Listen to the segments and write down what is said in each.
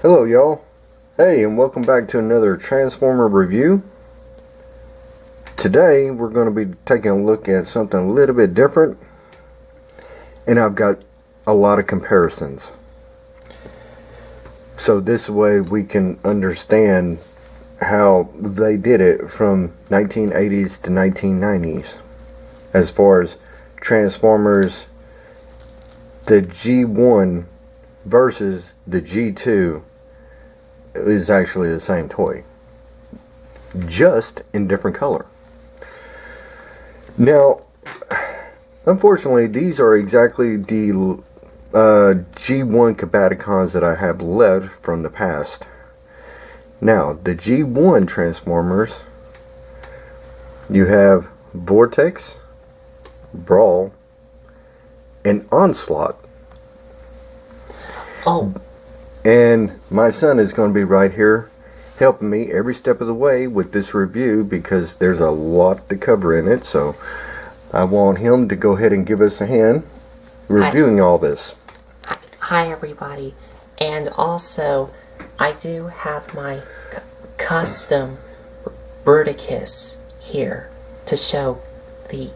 Hello y'all. Hey, and welcome back to another Transformer review. Today we're going to be taking a look at something a little bit different, and I've got a lot of comparisons. So this way we can understand how they did it from 1980s to 1990s. As far as Transformers, the G1 versus the G2 is actually the same toy, just in different color. Now, unfortunately, these are exactly the G1 Combaticons that I have left from the past. Now, the G1 Transformers, you have Vortex, Brawl, and Onslaught. Oh. And my son is going to be right here helping me every step of the way with this review because there's a lot to cover in it. So I want him to go ahead and give us a hand reviewing all this. Hi everybody. And also, I do have my custom Bruticus here to show the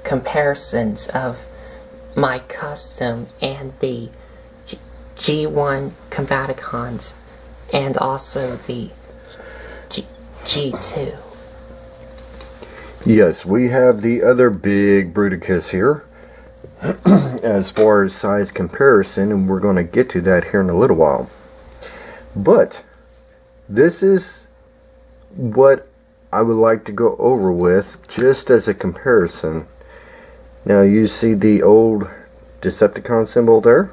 comparisons of my custom and the G1 Combaticons and also the G2. Yes, we have the other big Bruticus here as far as size comparison, and we're going to get to that here in a little while. But this is what I would like to go over with just as a comparison. Now you see the old Decepticon symbol there?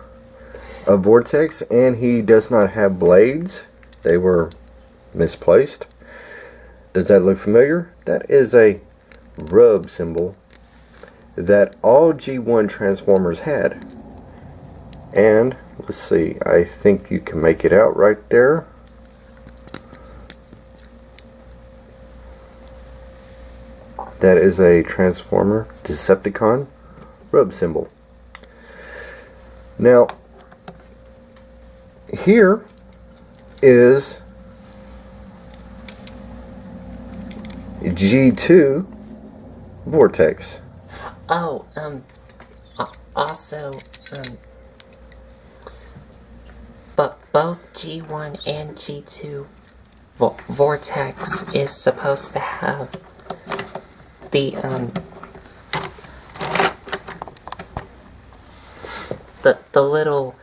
A Vortex, and he does not have blades. They were misplaced. Does that look familiar? That is a rub symbol that all G1 Transformers had. And let's see, I think you can make it out right there. That is a Transformer Decepticon rub symbol. Now here is G2 Vortex. Oh, also, but both G1 and G2 Vortex is supposed to have the little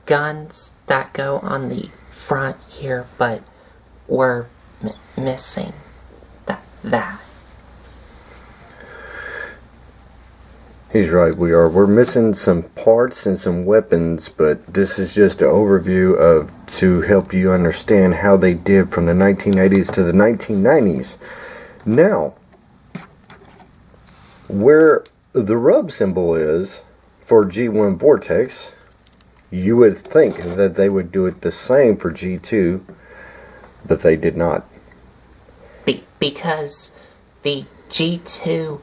guns that go on the front here, but we're missing that. He's right, we are. We're missing some parts and some weapons, but this is just an overview of to help you understand how they did from the 1980s to the 1990s. Now, where the rub symbol is for G1 Vortex, you would think that they would do it the same for G2, but they did not. Because the G2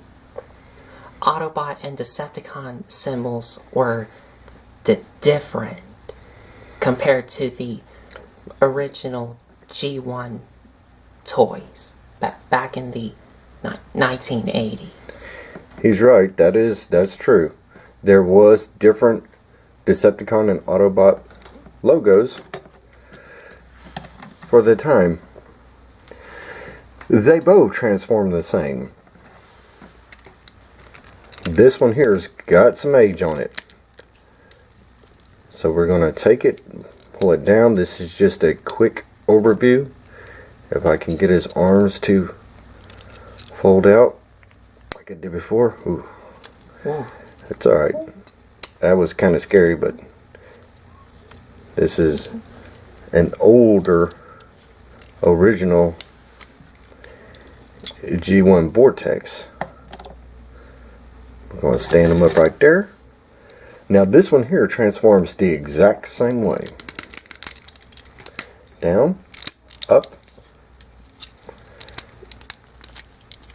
Autobot and Decepticon symbols were different compared to the original G1 toys back in the 1980s. He's right. That's true. There was different Decepticon and Autobot logos for the time. They both transform the same. This one here's got some age on it. So we're going to take it, pull it down. This is just a quick overview. If I can get his arms to fold out like I did before. Ooh. Yeah. That's alright. That was kind of scary, but this is an older original G1 Vortex. We're going to stand them up right there. Now this one here transforms the exact same way. Down, up.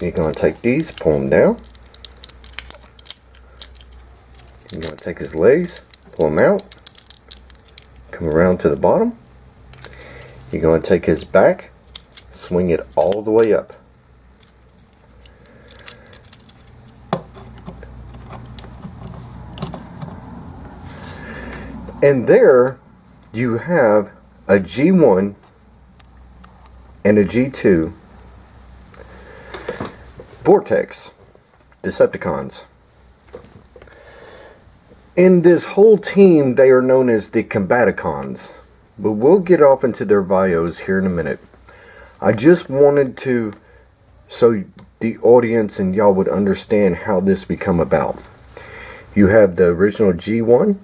You're going to take these, pull them down. You're going to take his legs, pull them out, come around to the bottom, You're going to take his back, swing it all the way up. And there you have a G1 and a G2 Vortex Decepticons. In this whole team, they are known as the Combaticons, but we'll get off into their bios here in a minute. I just wanted to, so the audience and y'all would understand how this become about. You have the original G1,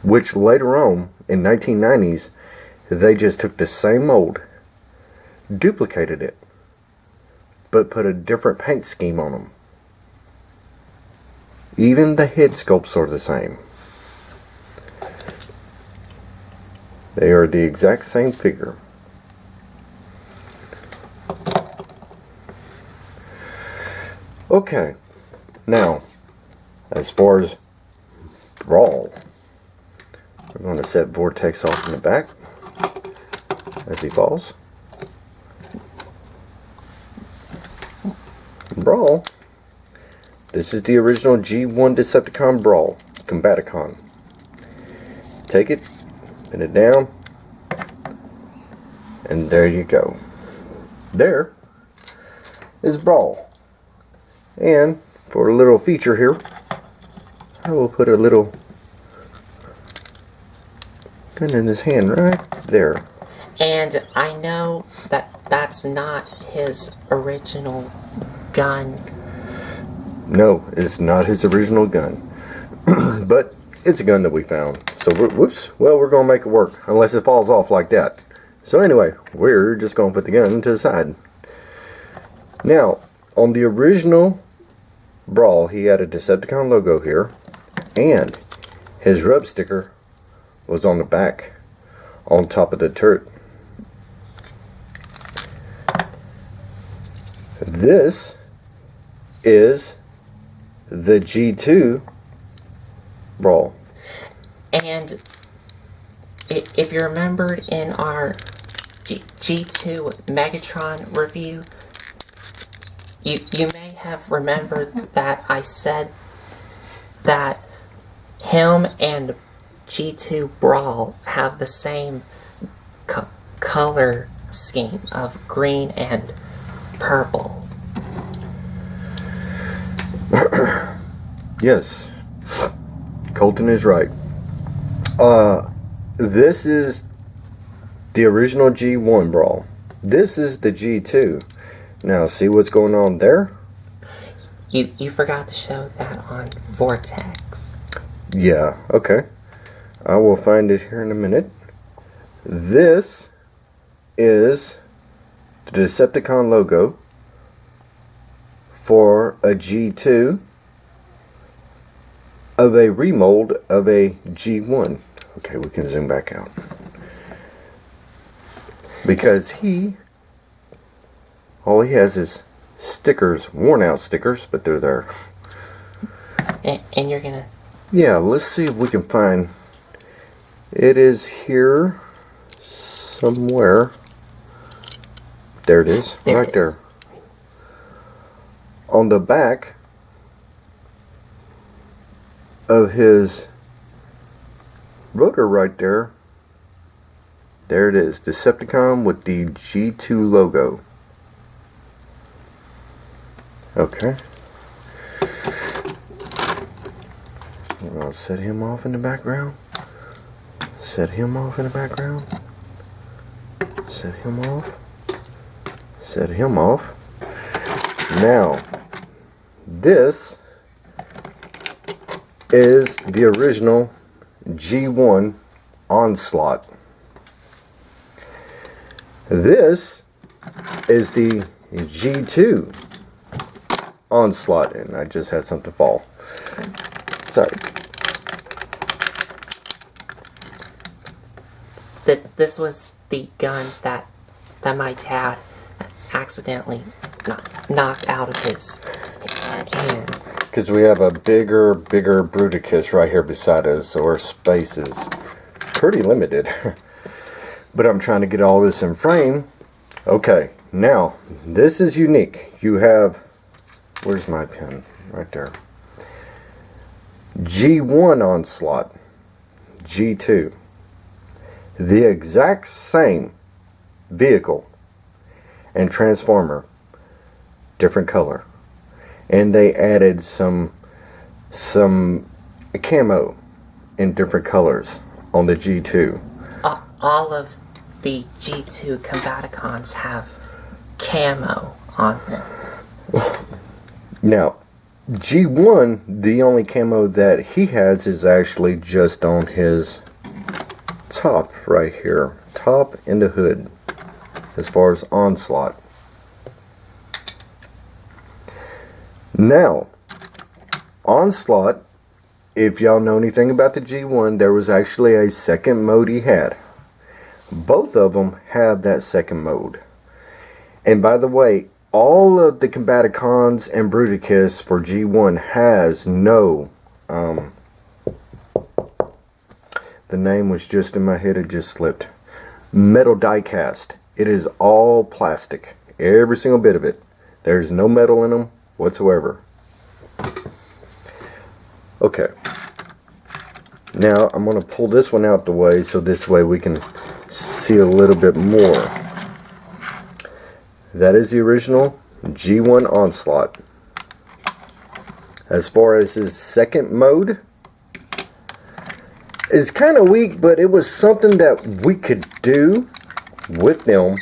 which later on in 1990s they just took the same mold, duplicated it, but put a different paint scheme on them. Even the head sculpts are the same. They are the exact same figure. Okay, now as far as Brawl, we're going to set Vortex off in the back as he falls. Brawl, this is the original G1 Decepticon Brawl, Combaticon. Take it, pin it down, and there you go. There is Brawl. And for a little feature here, I will put a little gun in his hand right there. And I know that that's not his original gun. No, it's not his original gun. But it's a gun that we found. So, whoops, well, we're going to make it work. Unless it falls off like that. So anyway, we're just going to put the gun to the side. Now, on the original Brawl, he had a Decepticon logo here. And his rub sticker was on the back, on top of the turret. This is the G2 Brawl. And if you remembered in our G2 Megatron review, you may have remembered that I said that him and G2 Brawl have the same color scheme of green and purple. Yes, Colton is right. This is the original G1 Brawl. This is the G2. Now, see what's going on there? You forgot to show that on Vortex. Yeah, okay. I will find it here in a minute. This is the Decepticon logo for a G2 of a remold of a G1. Okay, we can zoom back out. Because all he has is stickers, worn out stickers, but they're there. And you're gonna... Yeah, let's see if we can find... It is here somewhere. There it is, right there. On the back of his rotor right there, there it is, Decepticon with the G2 logo. Okay. I'll set him off in the background. Set him off in the background. Set him off. Set him off. Now, this is the original G1 Onslaught. This is the G2 Onslaught, and I just had something fall. Sorry. This was the gun that my dad accidentally knocked out of his hand. Because we have a bigger Bruticus right here beside us, so our space is pretty limited. But I'm trying to get all this in frame. Okay, now this is unique. You have, where's my pen? Right there. G1 Onslaught, G2. The exact same vehicle and transformer, different color. And they added some camo in different colors on the G2. All of the G2 Combaticons have camo on them. Now, G1, the only camo that he has is actually just on his top right here. Top and the hood, as far as Onslaught. Now, Onslaught, if y'all know anything about the G1, there was actually a second mode he had. Both of them have that second mode. And by the way, all of the Combaticons and Bruticus for G1 has no, the name was just in my head, it just slipped. Metal die cast. It is all plastic. Every single bit of it. There's no metal in them whatsoever. Okay. Now I'm going to pull this one out the way so this way we can see a little bit more. That is the original G1 Onslaught. As far as his second mode, it's kind of weak, but it was something that we could do with them.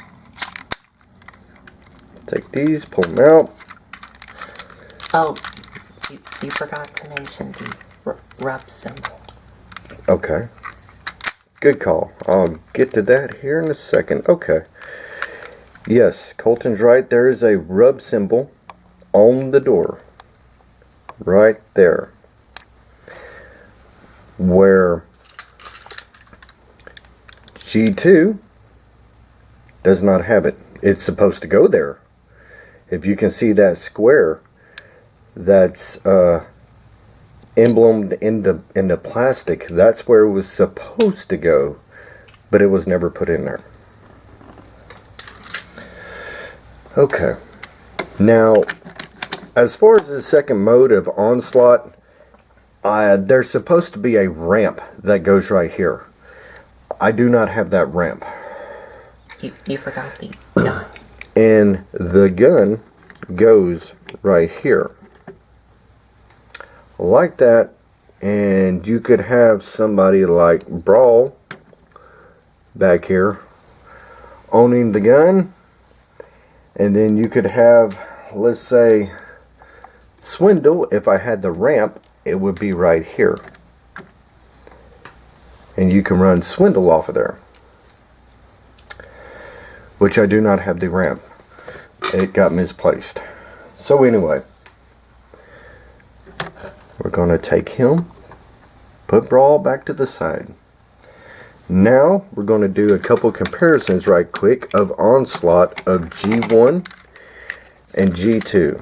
Take these, pull them out. Oh, you forgot to mention the rub symbol. Okay. Good call. I'll get to that here in a second. Okay. Yes, Colton's right. There is a rub symbol on the door. Right there. Where G2 does not have it. It's supposed to go there. If you can see that square that's emblemed in the plastic, that's where it was supposed to go, but it was never put in there. Okay. Now, as far as the second mode of Onslaught, there's supposed to be a ramp that goes right here. I do not have that ramp. You forgot the gun. And the gun goes right here. Like that. And you could have somebody like Brawl back here owning the gun. And then you could have, let's say, Swindle. If I had the ramp, it would be right here. And you can run Swindle off of there. Which I do not have the ramp. It got misplaced. So anyway, we're going to take him, put Brawl back to the side. Now we're going to do a couple comparisons right quick of Onslaught of G1 and G2.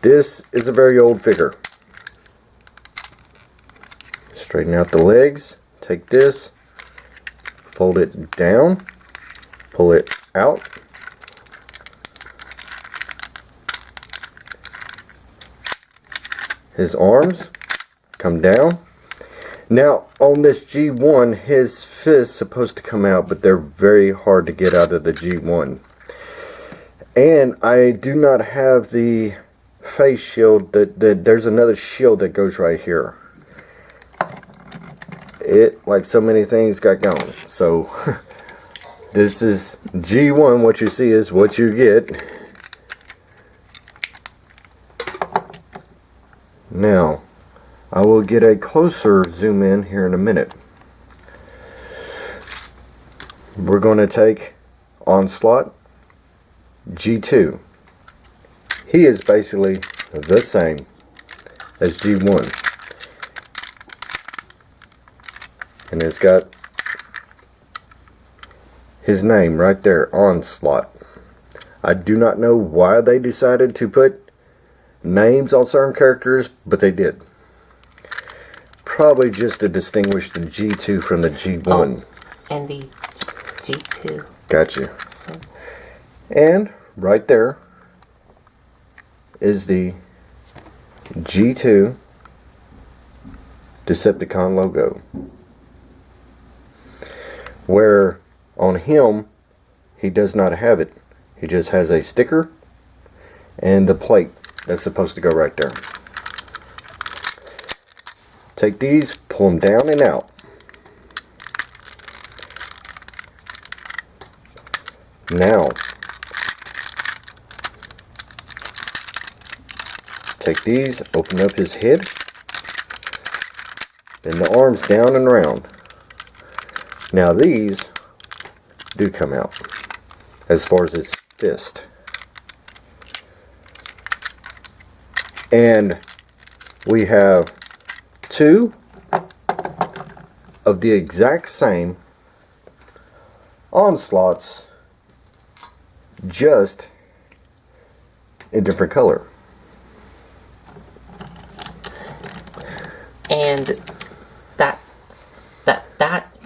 This is a very old figure. Straighten out the legs, take this, fold it down, pull it out. His arms come down. Now on this G1, his fist's supposed to come out, but they're very hard to get out of the G1. And I do not have the face shield. There's another shield that goes right here. It, like so many things, got gone. So this is G1. What you see is what you get. Now I will get a closer zoom in here in a minute. We're going to take Onslaught G2. He is basically the same as G1. And it's got his name right there, Onslaught. I do not know why they decided to put names on certain characters, but they did. probably just to distinguish the G2 from the G1. And the G2. Gotcha. So, And right there is the G2 Decepticon logo. Where on him, he does not have it. He just has a sticker and the plate that's supposed to go right there. Take these, pull them down and out. Now, take these, open up his head, then the arms down and around. Now these do come out as far as his fist. And we have two of the exact same Onslaughts, just in different color. and that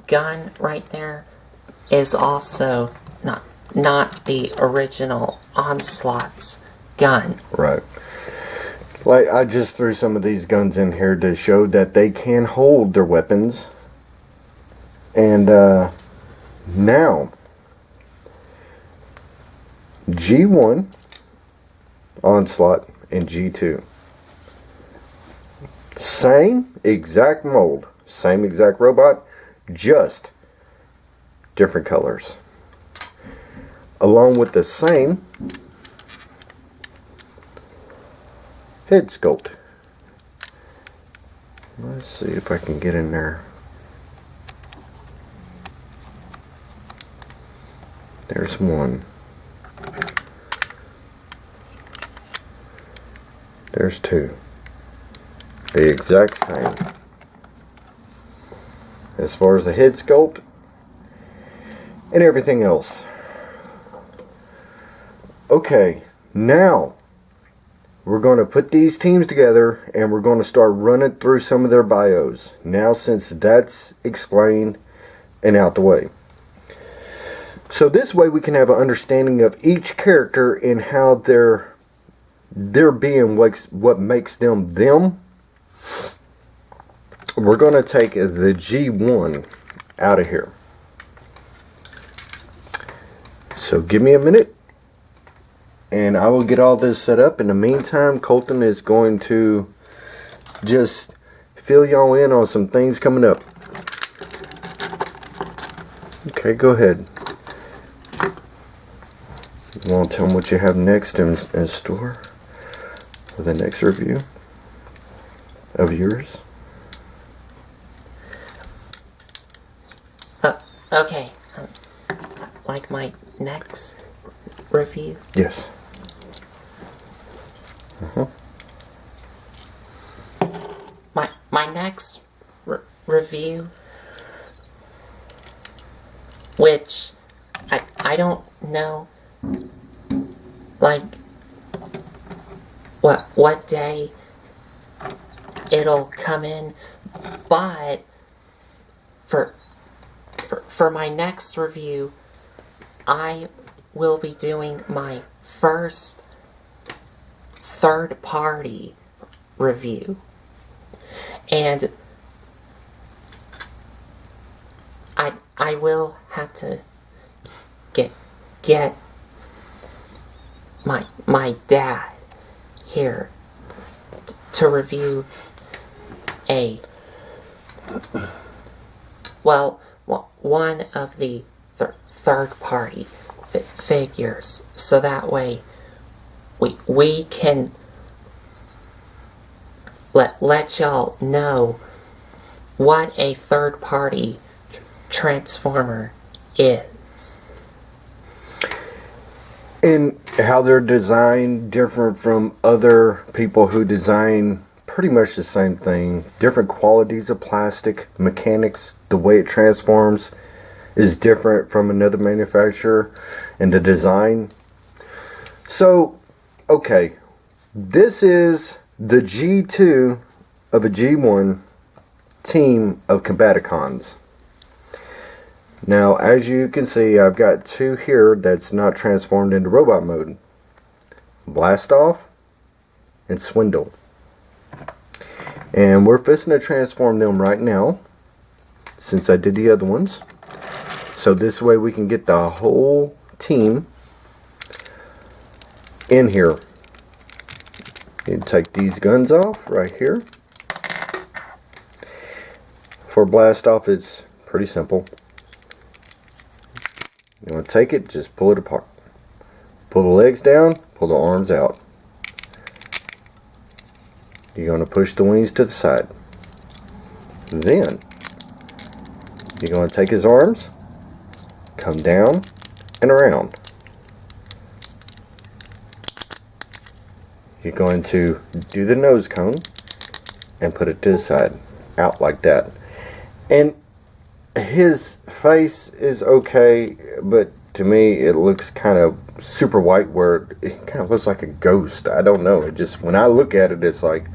gun right there is also not the original Onslaught's gun. Right. Like, I just threw some of these guns in here to show that they can hold their weapons. And now G1 Onslaught and G2, same exact mold, same exact robot, just different colors, along with the same head sculpt. Let's see if I can get in there. There's one. There's two. The exact same. As far as the head sculpt and everything else. Okay, now we're going to put these teams together and we're going to start running through some of their bios. Now, since that's explained and out the way. So this way we can have an understanding of each character and how they're being what makes them them. We're going to take the G1 out of here. So give me a minute and I will get all this set up. In the meantime, Colton is going to just fill y'all in on some things coming up. Okay, go ahead. You want to tell them what you have next in store for the next review of yours? Okay. Like my next review? Yes. My next review, which I don't know, like what day it'll come in, but for my next review, I will be doing my first third-party review. And I will have to get my dad here to review one of the third-party figures, so that way we can let y'all know what a third-party transformer is. And how they're designed different from other people who design pretty much the same thing. Different qualities of plastic, mechanics, the way it transforms is different from another manufacturer, and the design. So, okay, this is the G2 of a G1 team of Combaticons. Now, as you can see, I've got two here that's not transformed into robot mode. Blastoff and Swindle. And we're fixing to transform them right now, since I did the other ones. So this way we can get the whole team in here. You take these guns off right here. For Blastoff, it's pretty simple. You want to take it, just pull it apart. Pull the legs down, pull the arms out. You're going to push the wings to the side. Then, you're going to take his arms, come down and around. You're going to do the nose cone and put it to the side, out like that. And his face is okay, but to me it looks kind of super white, where it kind of looks like a ghost. I don't know, it just, when I look at it, it's like,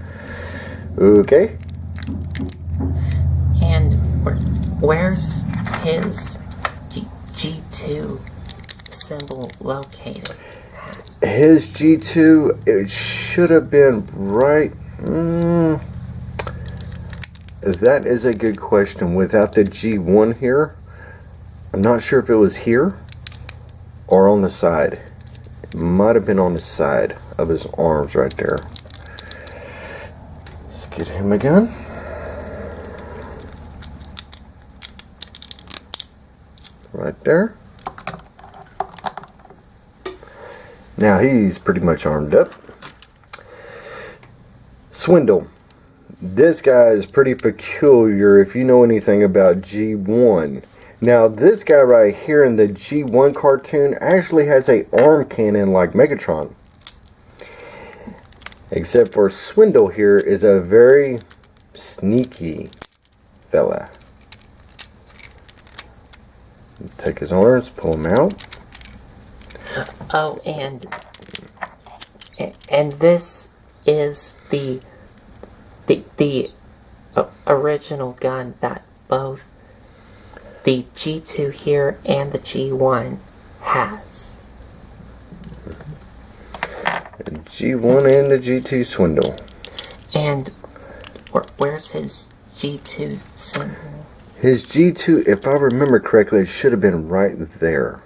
okay. And where's his G2 symbol located? His G2, it should have been right. That is a good question. Without the G1 here, I'm not sure if it was here or on the side. It might have been on the side of his arms right there. Let's get him again. Right there. Now he's pretty much armed up. Swindle. This guy is pretty peculiar if you know anything about G1. Now this guy right here in the G1 cartoon actually has a arm cannon like Megatron. Except for Swindle here is a very sneaky fella. Take his arms, pull him out. Oh, and this is the original gun that both the G2 here and the G1 has. The G1 and the G2 Swindle. And where's his G2 symbol? His G2, if I remember correctly, it should have been right there.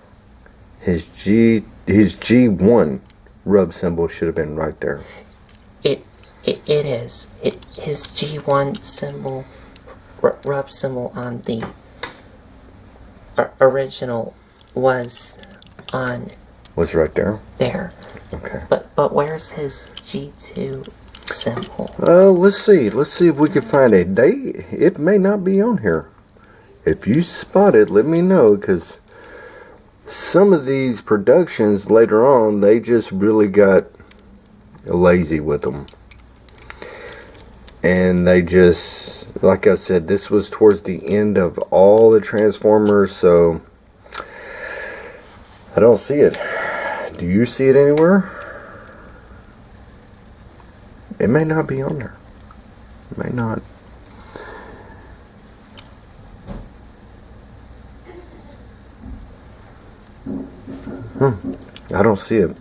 His G1 rub symbol should have been right there. It is. His G1 symbol, rub symbol on the original was on. Was right there? There. Okay. But where's his G2 symbol? Let's see. Let's see if we can find it. It may not be on here. If you spot it, let me know, because some of these productions later on, they just really got lazy with them. And they just, like I said, this was towards the end of all the Transformers, so I don't see it. Do you see it anywhere? It may not be on there. It may not. I don't see it.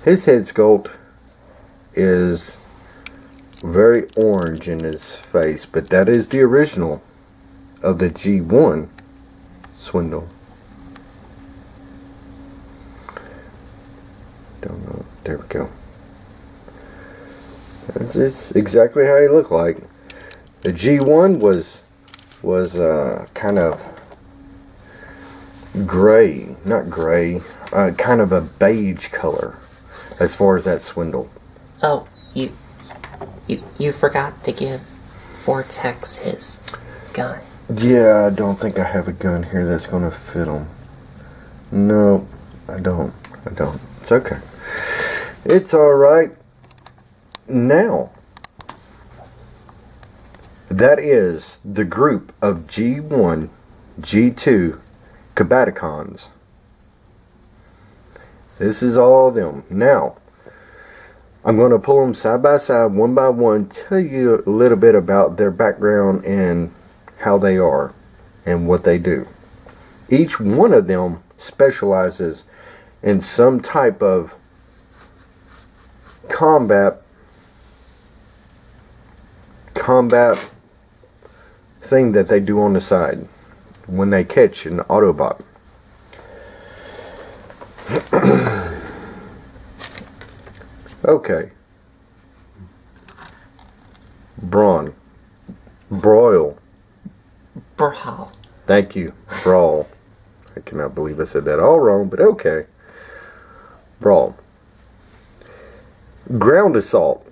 His head sculpt is very orange in his face, but that is the original of the G1 Swindle. Don't know. There we go. This is exactly how he looked like. The G1 was kind of gray, not gray, kind of a beige color as far as that Swindle. Oh, you forgot to give Vortex his gun. Yeah, I don't think I have a gun here that's going to fit him. No, I don't. It's okay. It's alright. Now, that is the group of G1, G2 Combaticons. This is all of them. Now, I'm going to pull them side by side, one by one, tell you a little bit about their background and how they are and what they do. Each one of them specializes in some type of combat thing that they do on the side when they catch an Autobot. Okay. Brawl. Brawl. Thank you. Brawl. I cannot believe I said that all wrong, but okay. Brawl. Ground assault.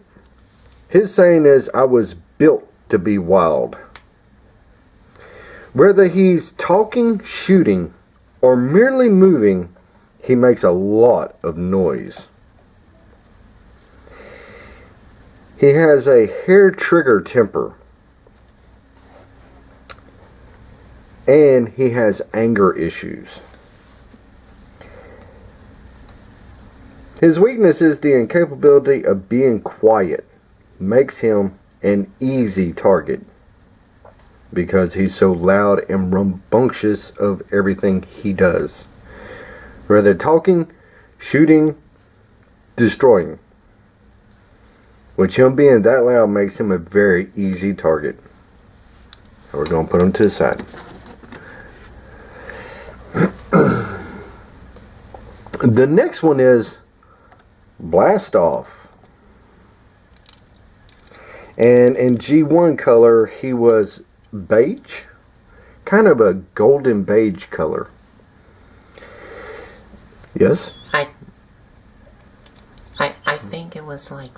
His saying is, I was built to be wild. Whether he's talking, shooting, or merely moving, he makes a lot of noise. He has a hair-trigger temper. And he has anger issues. His weakness is the incapability of being quiet. Makes him an easy target. Because he's so loud and rambunctious of everything he does. Whether talking, shooting, destroying. Which him being that loud makes him a very easy target. So we're going to put him to the side. The next one is Blastoff. And in G1 color, he was beige. Kind of a golden beige color. Yes? I think it was like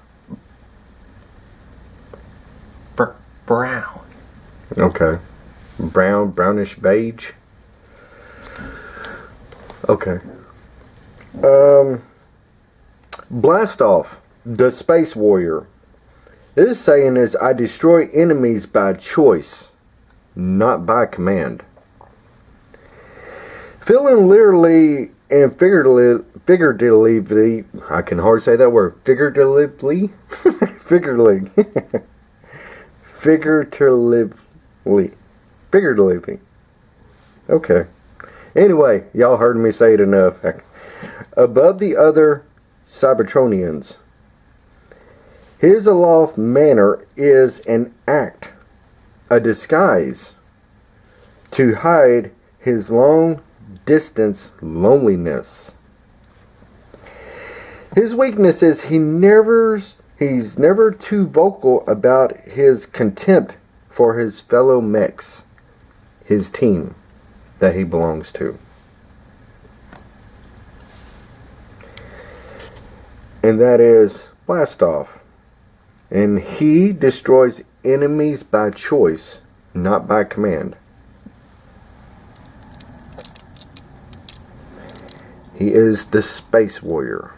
brown. Okay. Brownish beige. Okay. Blastoff, the Space Warrior. This saying is, I destroy enemies by choice, not by command. Feeling literally and figuratively, I can hardly say that word, figuratively, figuratively. Okay. Anyway, y'all heard me say it enough. Above the other Cybertronians. His aloft manner is an act, a disguise, to hide his long distance loneliness. His weakness is he's never too vocal about his contempt for his fellow mechs, his team that he belongs to. And that is Blastoff. And he destroys enemies by choice, not by command. He is the Space Warrior.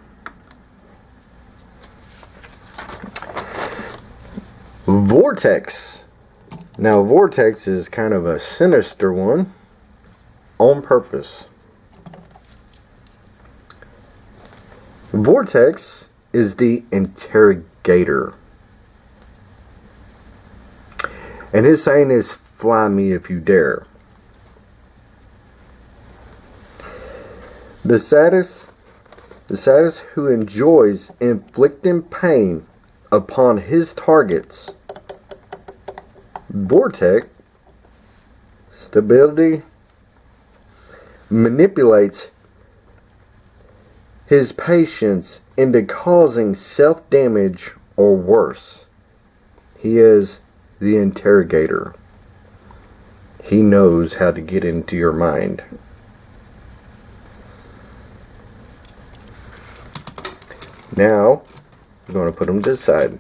Vortex. Now, Vortex is kind of a sinister one on purpose. Vortex is the interrogator. And his saying is, fly me if you dare. The saddest who enjoys inflicting pain upon his targets. Vortex, stability, manipulates his patients into causing self-damage or worse. He is the interrogator. He knows how to get into your mind. Now, I'm going to put him to the side.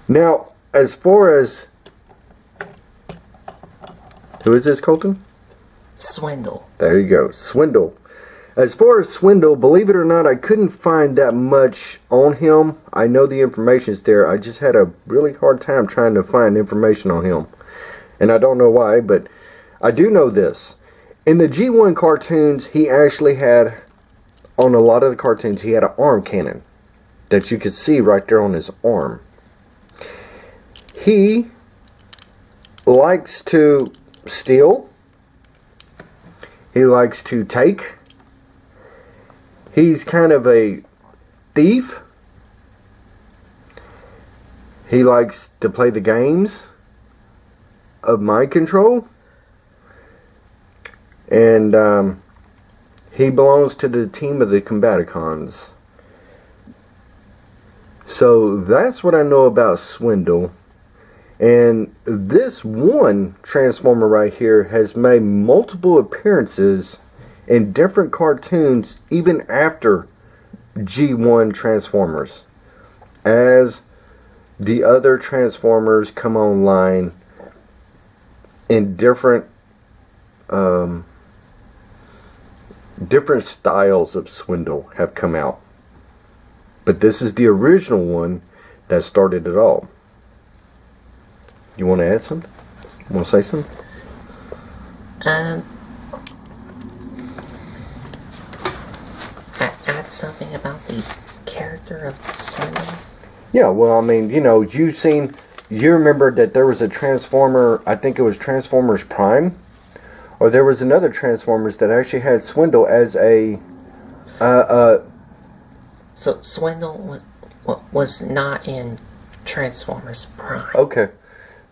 Now, as far as... Who is this, Colton? Swindle. There you go. Swindle. As far as Swindle, believe it or not, I couldn't find that much on him. I know the information's there. I just had a really hard time trying to find information on him. And I don't know why, but I do know this. In the G1 cartoons, he actually had, on a lot of the cartoons, he had an arm cannon. that you can see right there on his arm. He likes to steal. He likes to take. He's kind of a thief. He likes to play the games of mind control. And he belongs to the team of the Combaticons. So that's what I know about Swindle. And this one Transformer right here has made multiple appearances in different cartoons even after G1 Transformers, as the other Transformers come online in different styles of Swindle have come out. But this is the original one that started it all. You want to add something? Want to say something? Add something about the character of Swindle? Yeah, well, I mean, you know, you remember that there was a Transformer, I think it was Transformers Prime, or there was another Transformers that actually had Swindle as a, So Swindle was not in Transformers Prime. Okay,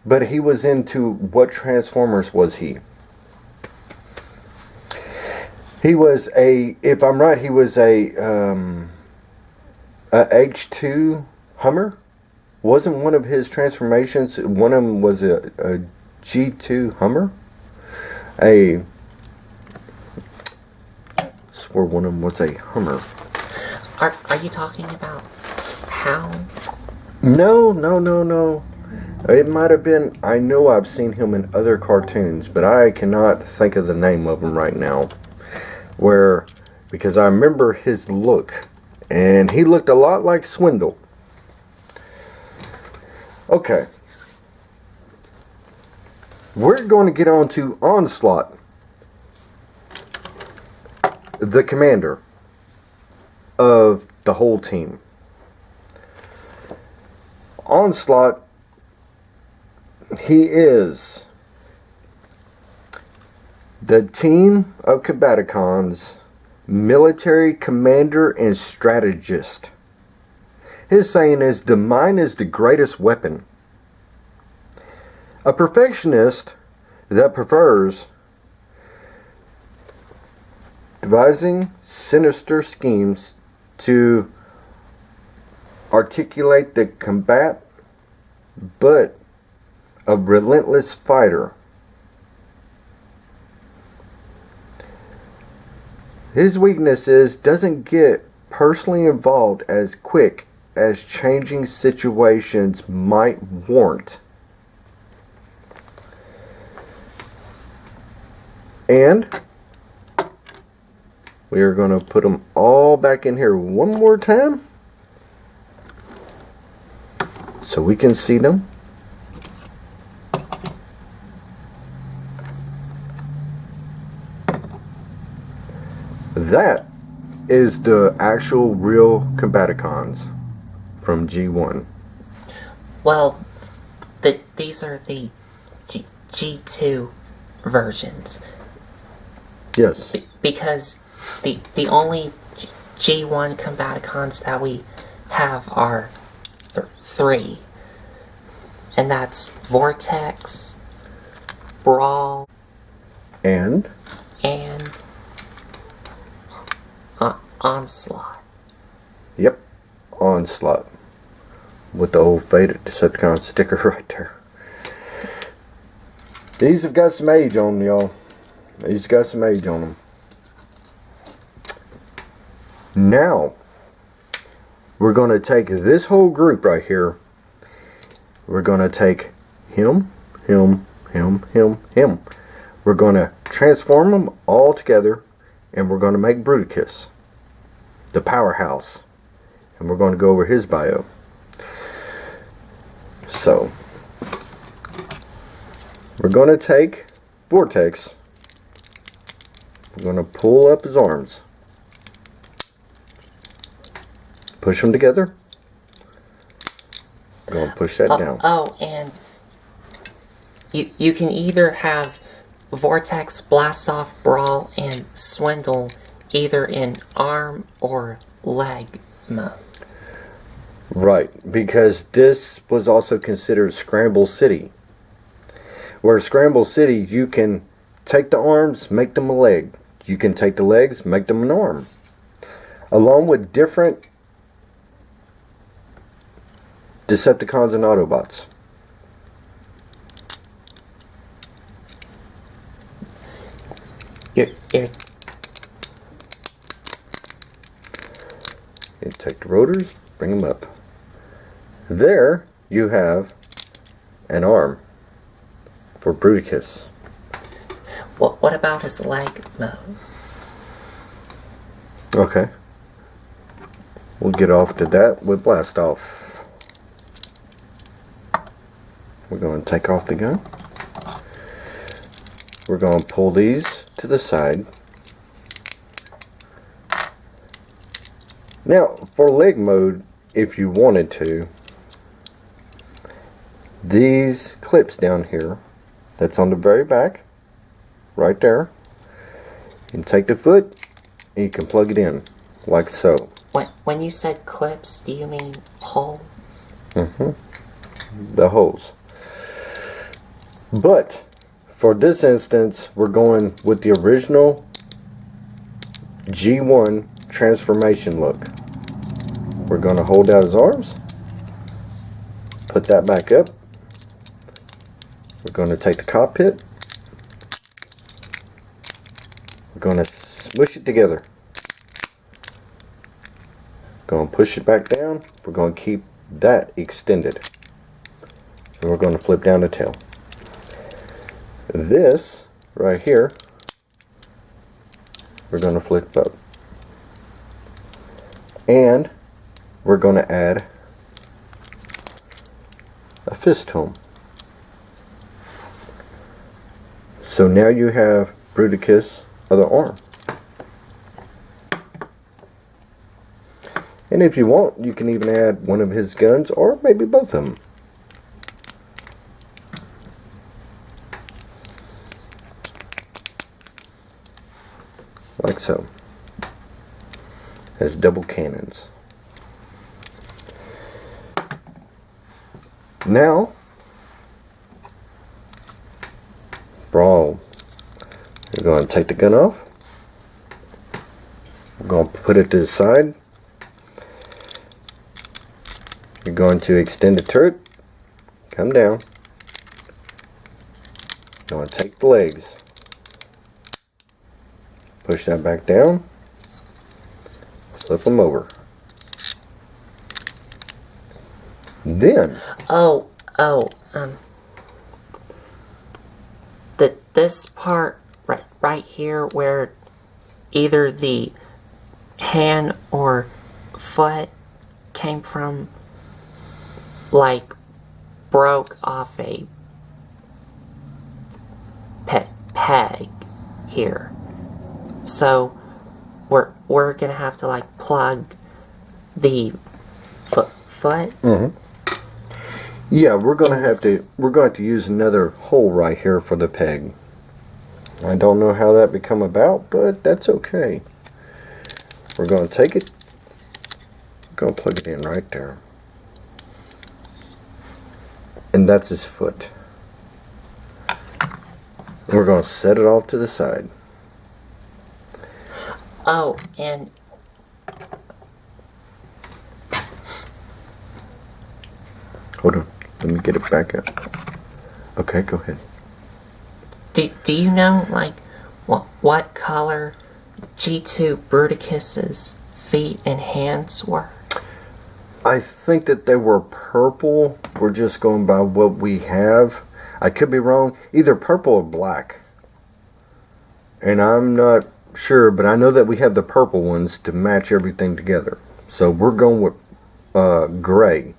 but he was into, what Transformers was he? He was if I'm right, he was a H2 Hummer. Wasn't one of his transformations, one of them was a G2 Hummer? I swear one of them was a Hummer. Are you talking about Hound? No. It might have been, I know I've seen him in other cartoons, but I cannot think of the name of him right now. Because I remember his look, and he looked a lot like Swindle. Okay. We're going to get on to Onslaught, the commander of the whole team. Onslaught, he is the team of Combaticons military commander and strategist. His saying is, the mind is the greatest weapon. A perfectionist that prefers devising sinister schemes to articulate the combat, but a relentless fighter. His weakness is doesn't get personally involved as quick as changing situations might warrant. And we are going to put them all back in here one more time so we can see them. That is the actual real Combaticons from G1. Well, these are the G2 versions. Yes. Because the only G1 Combaticons that we have are three. And that's Vortex, Brawl, And Onslaught. Yep, Onslaught. With the old faded Decepticon sticker right there. These have got some age on them, y'all. These got some age on them. Now, we're going to take this whole group right here. We're going to take him. We're going to transform them all together, and we're going to make Bruticus, the powerhouse. And we're going to go over his bio. So, we're going to take Vortex. We're going to pull up his arms. Push them together. Go and push that down. Oh, and you can either have Vortex, Blastoff, Brawl, and Swindle either in arm or leg mode. Right, because this was also considered Scramble City. Where Scramble City, you can take the arms, make them a leg. You can take the legs, make them an arm. Along with different Decepticons and Autobots. You're You take the rotors, bring them up. There you have an arm for Bruticus. What about his leg mode? Okay. We'll get off to that with Blastoff. We're going to take off the gun. We're going to pull these to the side. Now, for leg mode, if you wanted to, these clips down here, that's on the very back, right there, you can take the foot and you can plug it in, like so. When you said clips, do you mean holes? The holes. But for this instance, we're going with the original G1 transformation look. We're going to hold out his arms, put that back up. We're going to take the cockpit. We're going to smush it together. Going to push it back down. We're going to keep that extended. And we're going to flip down the tail. This right here, we're going to flip up. And we're going to add a fist to him. So now you have Bruticus' other arm. And if you want, you can even add one of his guns or maybe both of them. Like so. Has double cannons. Now, Brawl. We're going to take the gun off. We're going to put it to the side. You're going to extend the turret. Come down. You're going to take the legs. Push that back down. Flip them over. Then. This part right here where either the hand or foot came from, like, broke off a peg here. So we're gonna have to like plug the foot. Yeah, we're going to use another hole right here for the peg. I don't know how that become about, but that's okay. We're going to take it, go plug it in right there. And that's his foot. We're going to set it off to the side. Oh, and hold on. Let me get it back up. Okay, go ahead. do you know like what color G2 Bruticus's feet and hands were? I think that they were purple. We're just going by what we have. I could be wrong. Either purple or black. And I'm not sure, but I know that we have the purple ones to match everything together. So we're going with gray.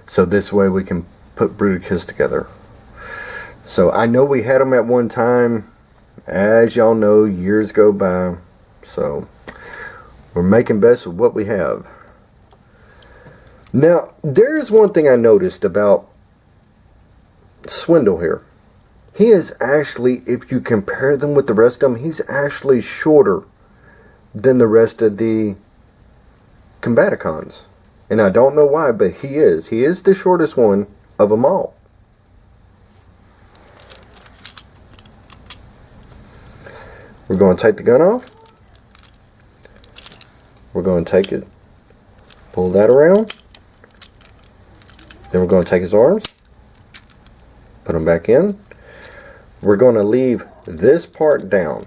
So this way we can put Bruticus together. So I know we had them at one time. As y'all know, years go by. So we're making best of what we have. Now, there's one thing I noticed about Swindle here. He is actually, if you compare them with the rest of them, he's actually shorter than the rest of the Combaticons. And I don't know why, but he is. He is the shortest one of them all. We're going to take the gun off. We're going to take it, pull that around. Then we're going to take his arms, put them back in. We're going to leave this part down.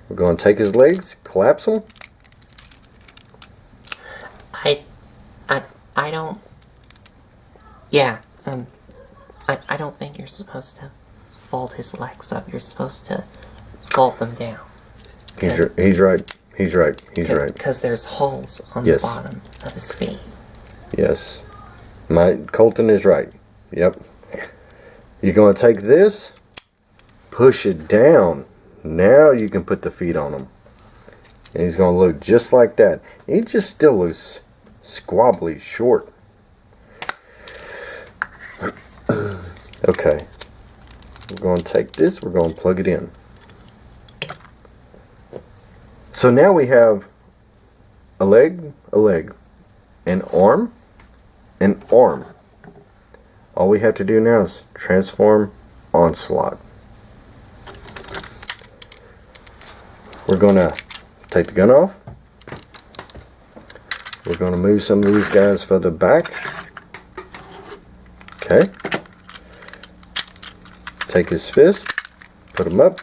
We're going to take his legs, collapse them. I don't. Yeah. I don't think you're supposed to fold his legs up. You're supposed to fold them down. He's right. He's right. He's right. Because there's holes on the bottom of his feet. Yes. Colton is right. Yep. You're going to take this, push it down. Now you can put the feet on him. And he's going to look just like that. He just still looks squabbly short. Okay. We're going to take this, we're going to plug it in. So now we have a leg, an arm, an arm. All we have to do now is transform Onslaught. We're going to take the gun off. We're going to move some of these guys further back. Okay. Take his fist, put him up.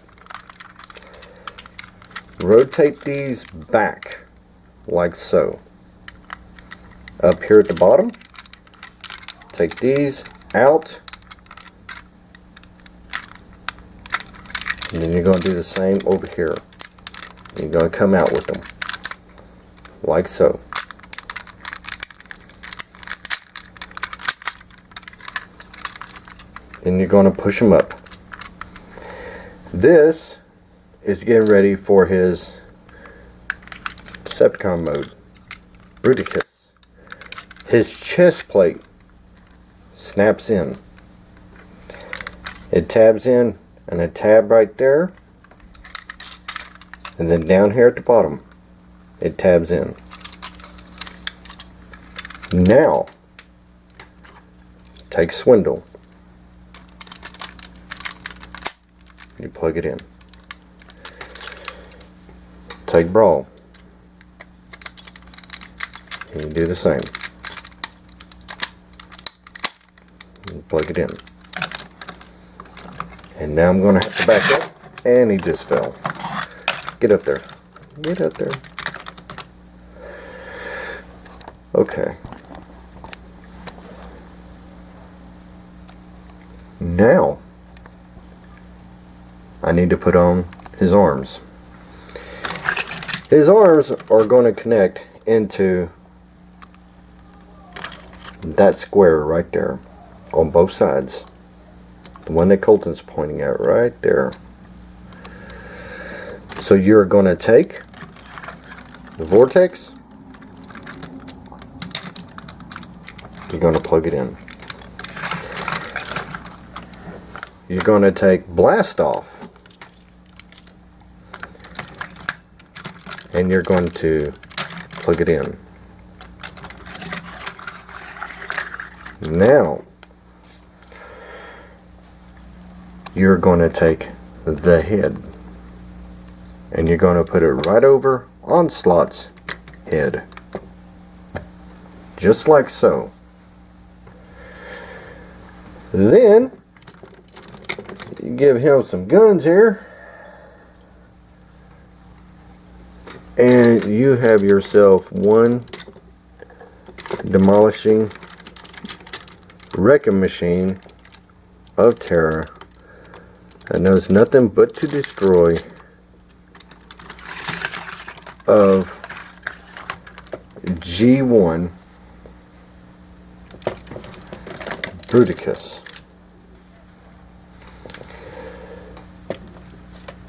Rotate these back like so. Up here at the bottom, take these out. And then you're going to do the same over here. You're going to come out with them like so. Then you're going to push them up. This is getting ready for his Decepticon mode. Bruticus. His chest plate snaps in. It tabs in and a tab right there. And then down here at the bottom, it tabs in. Now, take Swindle. You plug it in. Take Brawl. And you do the same. You plug it in. And now I'm going to have to back up. And he just fell. Get up there. Get up there. Okay. Now, I need to put on his arms. His arms are going to connect into that square right there on both sides. The one that Colton's pointing at right there. So you're going to take the Vortex. You're going to plug it in. You're going to take Blastoff. And you're going to plug it in. Now, you're going to take the head. And you're going to put it right over Onslaught's head. Just like so. Then, you give him some guns here. And you have yourself one demolishing wrecking machine of terror that knows nothing but to destroy of G1 Bruticus.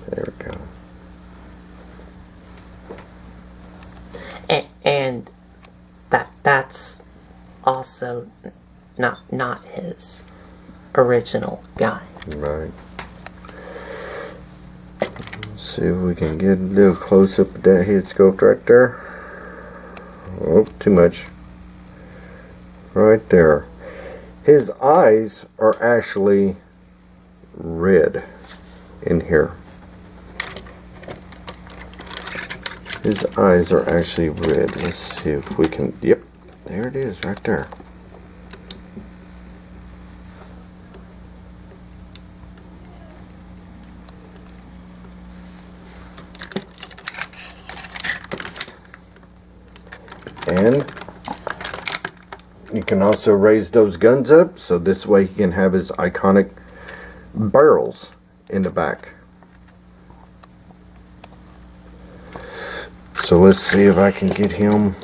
There we go. And not his original gun. Right. Let's see if we can get a little close up of that head sculpt right there. Oh, too much. Right there. His eyes are actually red in here. His eyes are actually red. Let's see if we can... Yep, there it is right there. And you can also raise those guns up, so this way he can have his iconic barrels in the back. So let's see if I can get him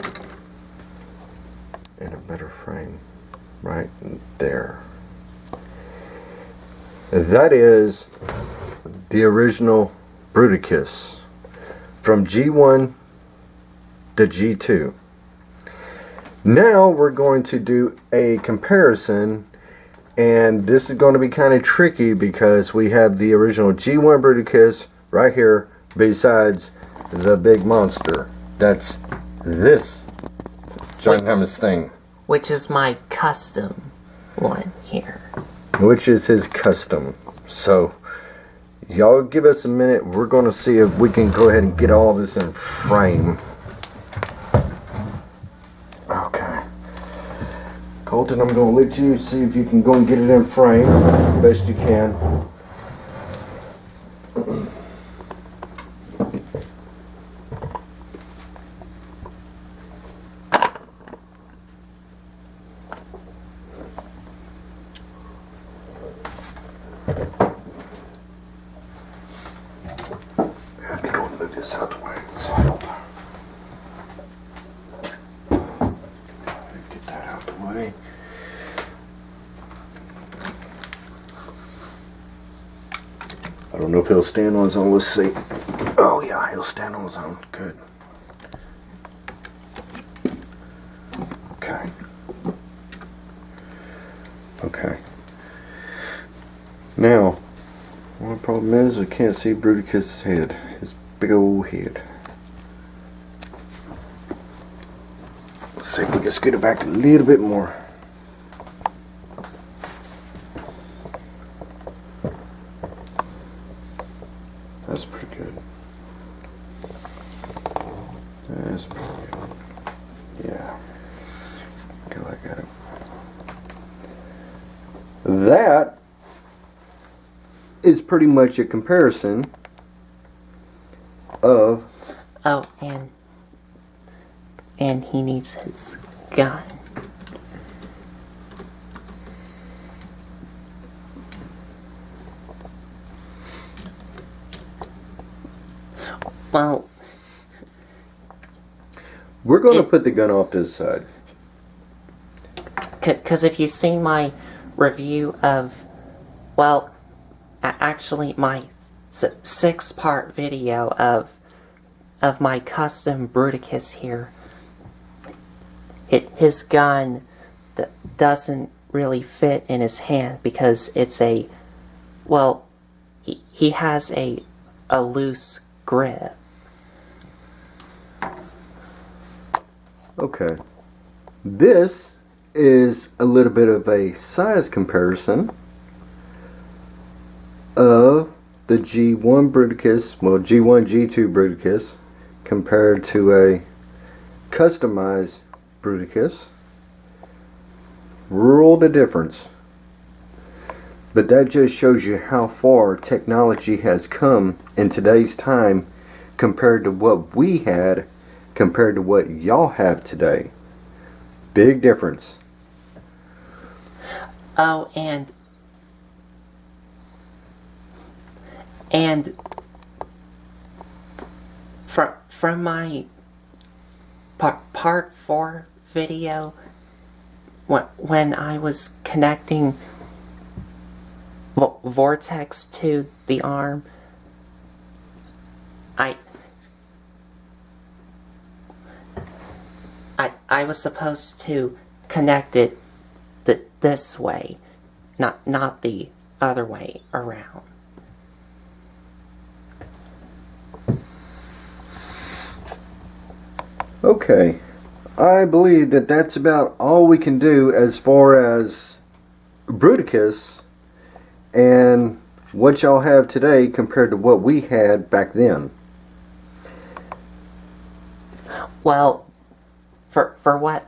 in a better frame. Right there. That is the original Bruticus from G1 to G2. Now we're going to do a comparison, and this is going to be kind of tricky because we have the original G1 Bruticus right here besides the big monster. That's this ginormous thing. Which is my custom one here. Which is his custom. So y'all give us a minute. We're going to see if we can go ahead and get all this in frame. Okay. Colton, I'm going to let you see if you can go and get it in frame best you can. Let me go and move this out the way so I don't get that out the way. I don't know if he'll stand on his own. Let's see. Oh yeah, he'll stand on his own. Good. Okay. Okay. Now, one problem is I can't see Bruticus' head. His big old head. Let's see if we can scoot it back a little bit more. That's pretty good. That's pretty good. Yeah. Okay, I got it. That is pretty much a comparison of... Oh, and he needs his gun. Well, we're going to put the gun off to the side. Because if you see my review of, well, actually my 6-part video of my custom Bruticus here, his gun doesn't really fit in his hand because it's a, well, he has a loose grip. Okay. This is a little bit of a size comparison of the G1 Bruticus, well, G1, G2 Bruticus, compared to a customized Bruticus. World of difference. But that just shows you how far technology has come in today's time compared to what we had, compared to what y'all have today. Big difference. Oh, and from my part 4 video, when I was connecting Vortex to the arm, I was supposed to connect it this way, not the other way around. Okay, I believe that that's about all we can do as far as Bruticus and what y'all have today compared to what we had back then. Well, for what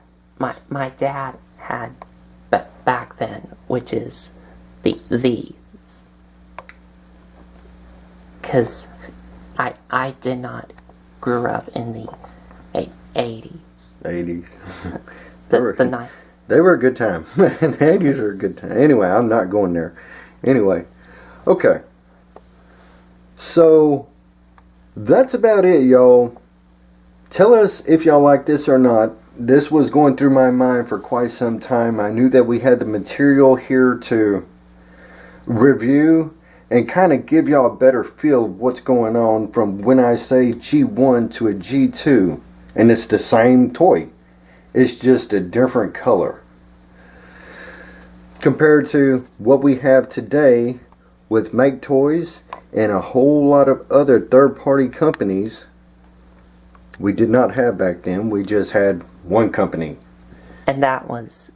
my dad had back then, which is these, because I did not grow up in the 80s. 80s. They were a good time. The 80s are a good time. Anyway, I'm not going there. Anyway, okay. So, that's about it, y'all. Tell us if y'all like this or not. This was going through my mind for quite some time. I knew that we had the material here to review and kind of give y'all a better feel of what's going on from when I say G1 to a G2. And it's the same toy. It's just a different color. Compared to what we have today with Make Toys and a whole lot of other third-party companies we did not have back then. We just had one company. And that was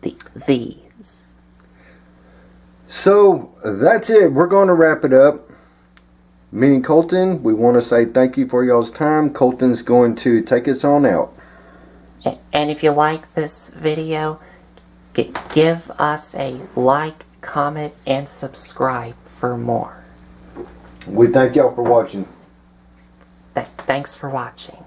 these. So that's it. We're going to wrap it up. Me and Colton, we want to say thank you for y'all's time. Colton's going to take us on out. And if you like this video, give us a like, comment, and subscribe for more. We thank y'all for watching. Thanks for watching.